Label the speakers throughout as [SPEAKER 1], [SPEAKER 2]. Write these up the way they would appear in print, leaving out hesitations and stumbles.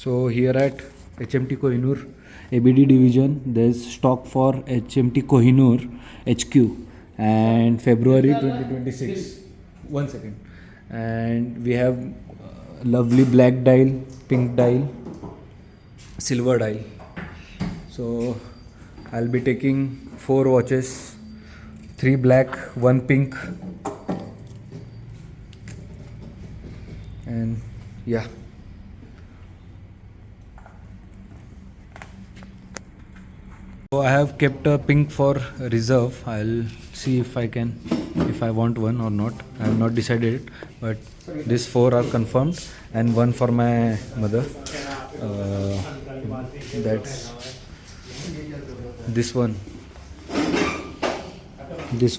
[SPEAKER 1] So here at HMT Kohinoor ABD division, there's stock for HMT Kohinoor HQ and February 2026. 1 second. And we have lovely black dial, pink dial, silver dial. So I'll be taking 4 watches, 3 black, 1 pink, and yeah. So I have kept a pink for reserve. I'll see if I want one or not. I have not decided it, but these 4 are confirmed, and one for my mother. That's this one, this,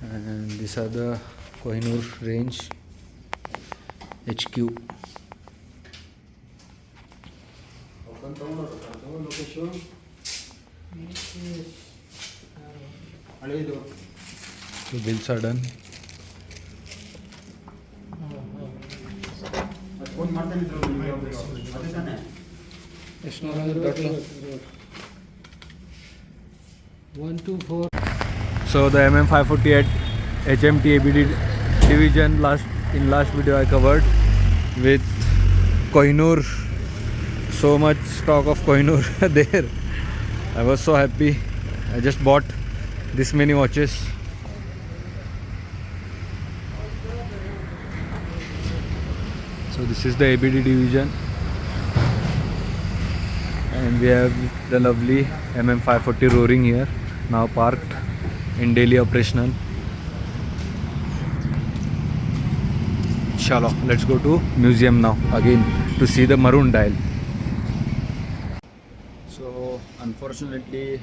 [SPEAKER 1] and these are the Kohinoor range HQ. The bills are done. So the MM540 at HMT ABD division, last video I covered with Kohinoor. So much stock of Kohinoor there. I was so happy. I just bought this many watches. So this is the ABD division, and we have the lovely MM540 roaring here, now parked in daily operational. Chalo, let's go to museum now again to see the maroon dial. So unfortunately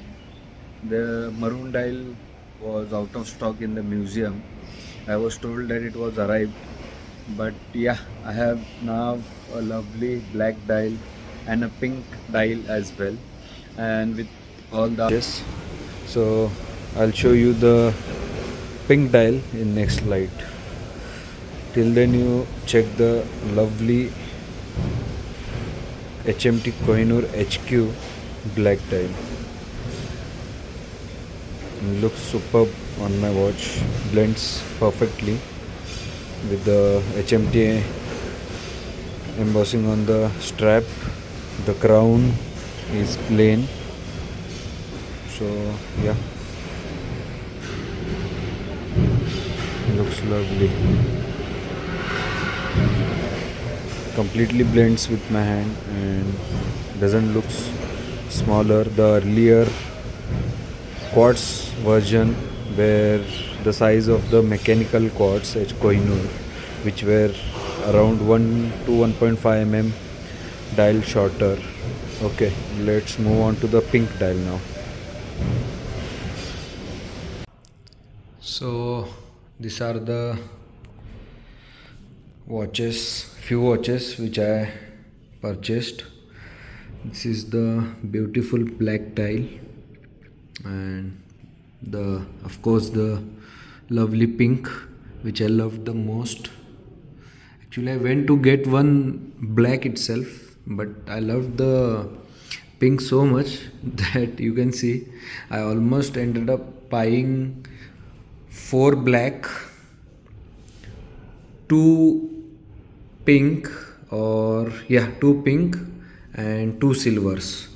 [SPEAKER 1] the maroon dial was out of stock in the museum. I was told that it was arrived, but yeah, I have now a lovely black dial and a pink dial as well, and with all the yes. So I'll show you the pink dial in next slide. Till then you check the lovely HMT Kohinoor HQ black dial. It looks superb on my watch, blends perfectly with the HMT embossing on the strap. The crown is plain, so yeah, looks lovely. Completely blends with my hand and doesn't look smaller. The earlier quartz version where the size of the mechanical quartz at Kohinoor, which were around 1 to 1.5 mm dial shorter. Okay, let's move on to the pink dial now. So these are the few watches which I purchased. This is the beautiful black dial, and of course the lovely pink, which I loved the most. Actually I went to get one black itself, but I loved the pink so much that you can see I almost ended up buying 4 black, 2 pink, 2 pink and 2 silvers.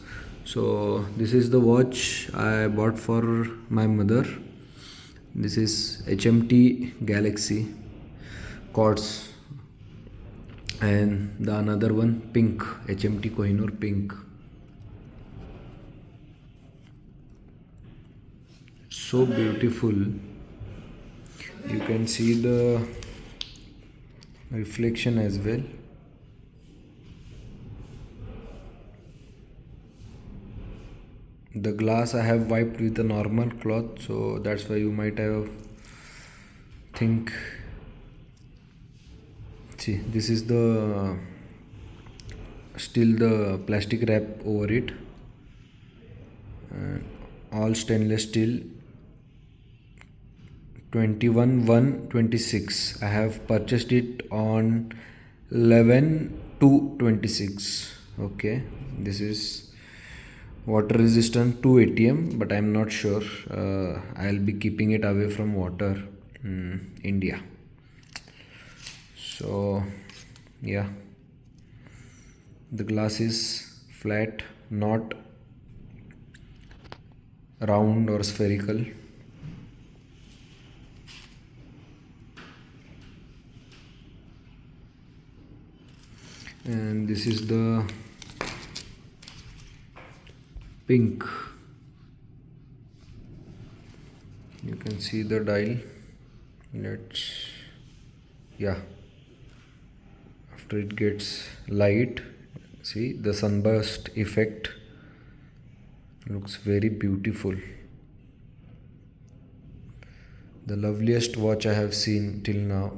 [SPEAKER 1] So this is the watch I bought for my mother. This is HMT Galaxy quartz, and the another one pink, HMT Kohinoor pink. So beautiful. You can see the reflection as well. The glass I have wiped with a normal cloth, so that's why you might have think. See, this is still the plastic wrap over it, and all stainless steel. 21/1/26. I have purchased it on 11 to 26. Okay, this is water resistant to ATM, but I'm not sure. I'll be keeping it away from water India. So yeah, the glass is flat, not round or spherical. And this is the pink. You can see the dial. Yeah, after it gets light, see the sunburst effect looks very beautiful. The loveliest watch I have seen till now,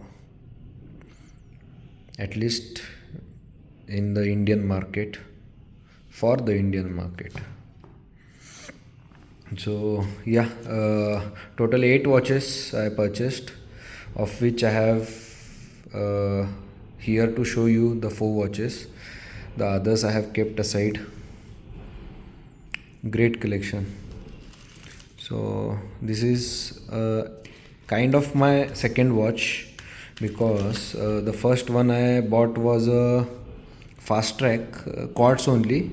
[SPEAKER 1] at least in the Indian market, for the Indian market. So yeah, total 8 watches I purchased, of which I have here to show you the 4 watches. The others I have kept aside. Great collection. So this is kind of my second watch, because the first one I bought was a fast track quartz only,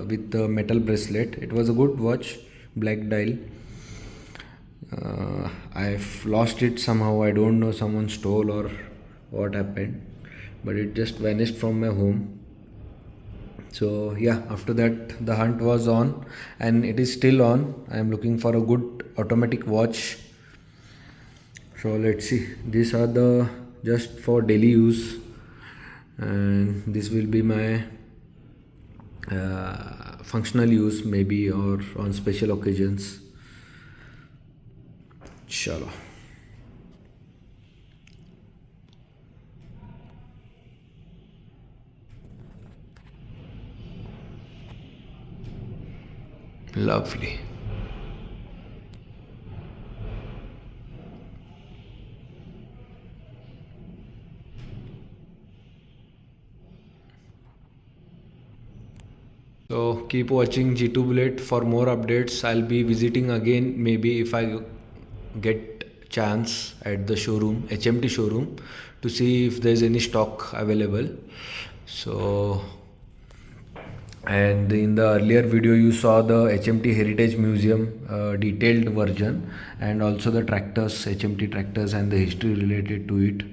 [SPEAKER 1] with the metal bracelet. It was a good watch, black dial. I've lost it somehow. I don't know, someone stole or what happened, but it just vanished from my home. So yeah, after that the hunt was on, and it is still on. I am looking for a good automatic watch. So let's see. These are the just for daily use, and this will be my functional use maybe, or on special occasions. Chalo. Lovely. So keep watching G2 Bullet for more updates. I'll be visiting again maybe if I get chance at the showroom, HMT showroom, to see if there's any stock available. So, and in the earlier video you saw the HMT Heritage Museum detailed version, and also the tractors, HMT tractors, and the history related to it.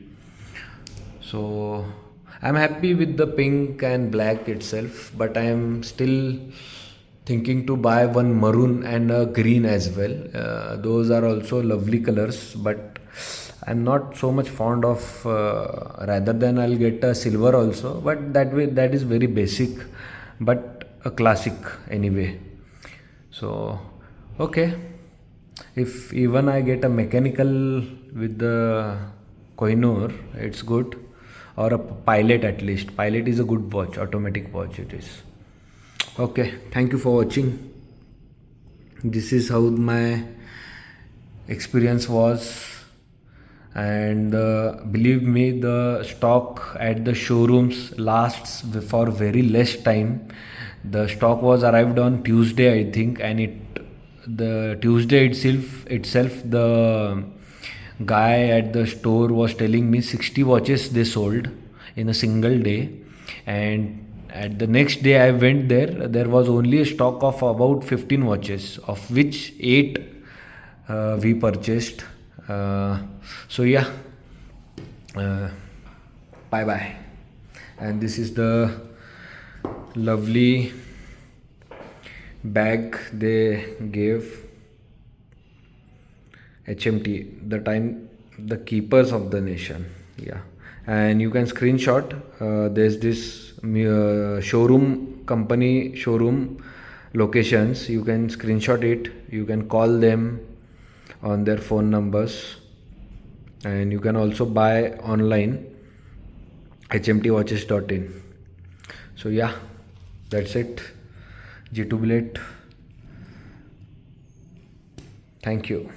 [SPEAKER 1] So I'm happy with the pink and black itself, but I am still thinking to buy one maroon and a green as well. Those are also lovely colors, but I'm not so much fond of. Rather than I'll get a silver also, but that is very basic, but a classic anyway. So okay, if even I get a mechanical with the Kohinoor, it's good, or a pilot at least. Pilot is a good watch, automatic watch it is. Okay, thank you for watching. This is how my experience was, and believe me, the stock at the showrooms lasts for very less time. The stock was arrived on Tuesday, I think, and the Tuesday itself the guy at the store was telling me 60 watches they sold in a single day. And at the next day I went there was only a stock of about 15 watches, of which 8 we purchased. So yeah, bye bye. And this is the lovely bag they gave. HMT, the keepers of the nation. Yeah, and you can screenshot. There's this showroom locations. You can screenshot it. You can call them on their phone numbers, and you can also buy online hmtwatches.in. So yeah, that's it. G2 Bullet. Thank you.